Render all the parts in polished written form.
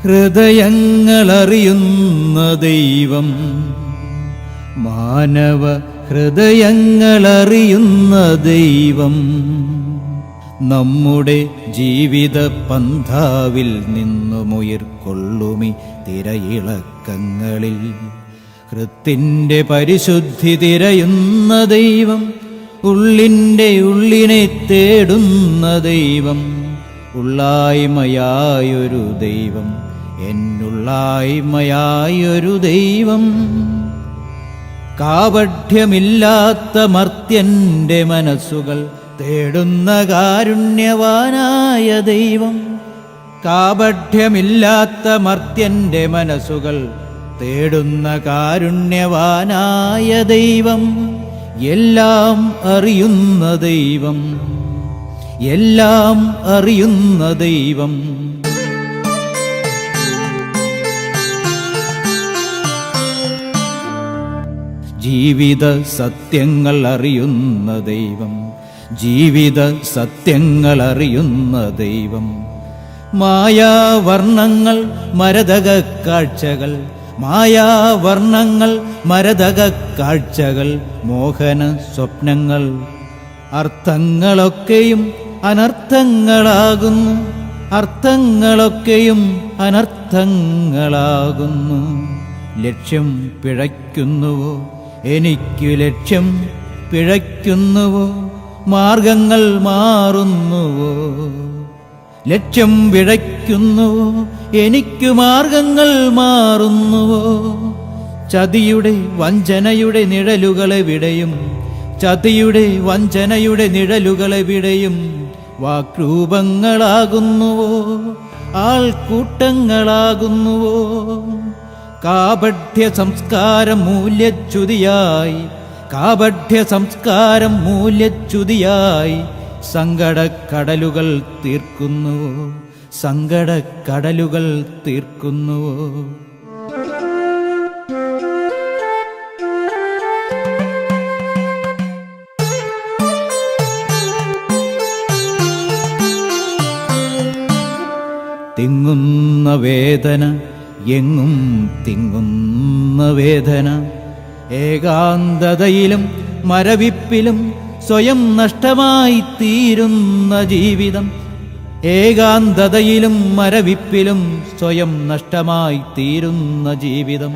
ഹൃദയങ്ങളറിയുന്ന ദൈവം, മാനവ ഹൃദയങ്ങളറിയുന്ന ദൈവം, നമ്മുടെ ജീവിത പന്ഥാവിൽ നിന്നുമുയിർക്കൊള്ളുമി തിരയിളക്കങ്ങളിൽ ഹൃത്തിൻ്റെ പരിശുദ്ധി തിരയുന്ന ദൈവം, ഉള്ളിൻ്റെ ഉള്ളിനെ തേടുന്ന ദൈവം, ഉള്ളായ്മയായൊരു ദൈവം, എന്നുള്ളായ്മയായൊരു ദൈവം. കാപഠ്യമില്ലാത്ത മർത്യന്റെ മനസ്സുകൾ തേടുന്ന കാരുണ്യവാനായ ദൈവം, കാപഠ്യമില്ലാത്ത മർത്യന്റെ മനസ്സുകൾ തേടുന്ന കാരുണ്യവാനായ ദൈവം, എല്ലാം അറിയുന്ന ദൈവം, എല്ലാം അറിയുന്ന ദൈവം. ജീവിത സത്യങ്ങൾ അറിയുന്ന ദൈവം, ജീവിത സത്യങ്ങൾ അറിയുന്ന ദൈവം. മായാവർണ്ണങ്ങൾ മരതക കാഴ്ചകൾ, മായാവർണ്ണങ്ങൾ മരതക കാഴ്ചകൾ, മോഹന സ്വപ്നങ്ങൾ, അർത്ഥങ്ങളൊക്കെയും അനർത്ഥങ്ങളാകുന്നു, അർത്ഥങ്ങളൊക്കെയും അനർത്ഥങ്ങളാകുന്നു. ലക്ഷ്യം പിഴയ്ക്കുന്നുവോ, എനിക്കു ലക്ഷ്യം പിഴയ്ക്കുന്നുവോ, മാർഗങ്ങൾ മാറുന്നുവോ? ലക്ഷ്യം പിഴയ്ക്കുന്നുവോ, എനിക്കു മാർഗങ്ങൾ മാറുന്നുവോ? ചതിയുടെ വഞ്ചനയുടെ നിഴലുകളെവിടെയും, ചതിയുടെ വഞ്ചനയുടെ നിഴലുകളെവിടെയും വാക്രൂപങ്ങളാകുന്നുവോ, ആൾക്കൂട്ടങ്ങളാകുന്നുവോ? കാപഠ്യ സംസ്കാരം മൂല്യച്യുതിയായി, കാപഠ്യ സംസ്കാരം മൂല്യച്യുതിയായി സങ്കടക്കടലുകൾ തീർക്കുന്നുവോ, സങ്കടക്കടലുകൾ തീർക്കുന്നുവോ? തിങ്ങുന്ന വേദന, എങ്ങും തിങ്ങുന്ന വേദന, ഏകാന്തതയിലും മരവിപ്പിലും സ്വയം നഷ്ടമായി തീരുന്ന ജീവിതം, ഏകാന്തതയിലും മരവിപ്പിലും സ്വയം നഷ്ടമായി തീരുന്ന ജീവിതം.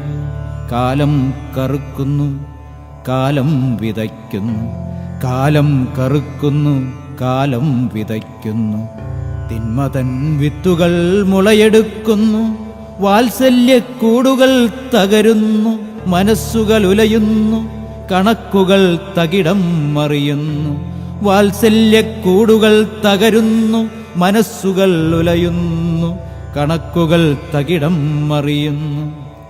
കാലം കറുക്കുന്നു, കാലം വിതയ്ക്കുന്നു, കാലം കറുക്കുന്നു, കാലം വിതയ്ക്കുന്നു. തിന്മതൻ വിത്തുകൾ മുളയെടുക്കുന്നു, വാത്സല്യക്കൂടുകൾ തകരുന്നു, മനസ്സുകൾ ഉലയുന്നു, കണക്കുകൾ തകിടം മറിയുന്നു. വാത്സല്യക്കൂടുകൾ തകരുന്നു, മനസ്സുകൾ ഉലയുന്നു, കണക്കുകൾ തകിടം മറിയുന്നു.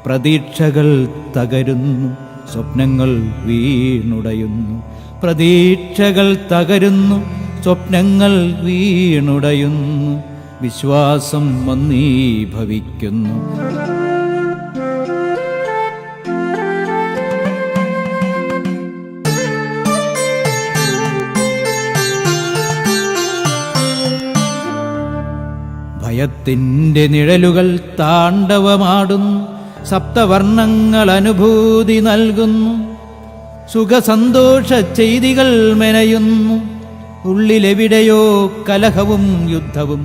പ്രതീക്ഷകൾ തകരുന്നു, സ്വപ്നങ്ങൾ വീണുടയുന്നു, പ്രതീക്ഷകൾ തകരുന്നു, സ്വപ്നങ്ങൾ വീണുടയുന്നു. വിശ്വാസം മന്ദീഭവിക്കുന്നു. ഭയത്തിൻ്റെ നിഴലുകൾ താണ്ഡവമാടുന്നു, സപ്തവർണ്ണങ്ങൾ അനുഭൂതി നൽകുന്നു, സുഖസന്തോഷ ചെയ്തികൾ മെനയുന്നു. ഉള്ളിലെവിടെയോ കലഹവും യുദ്ധവും,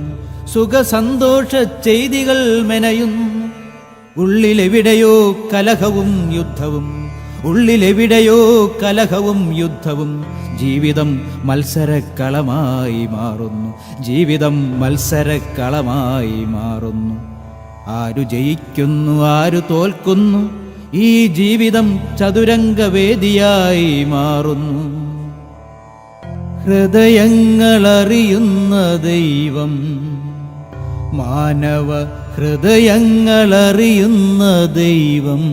സുഖസന്തോഷ ചെയ്തികൾ മെനയുന്നു. ഉള്ളിലെവിടെയോ കലഹവും യുദ്ധവും, ഉള്ളിലെവിടെയോ കലഹവും യുദ്ധവും. ജീവിതം മത്സരക്കളമായി മാറുന്നു, ജീവിതം മത്സരക്കളമായി മാറുന്നു. ആരു ജയിക്കുന്നു, ആരു തോൽക്കുന്നു? ഈ ജീവിതം ചതുരംഗവേദിയായി മാറുന്നു. ഹൃദയങ്ങളറിയുന്ന ദൈവം, മാനവ ഹൃദയങ്ങളറിയുന്ന ദൈവം.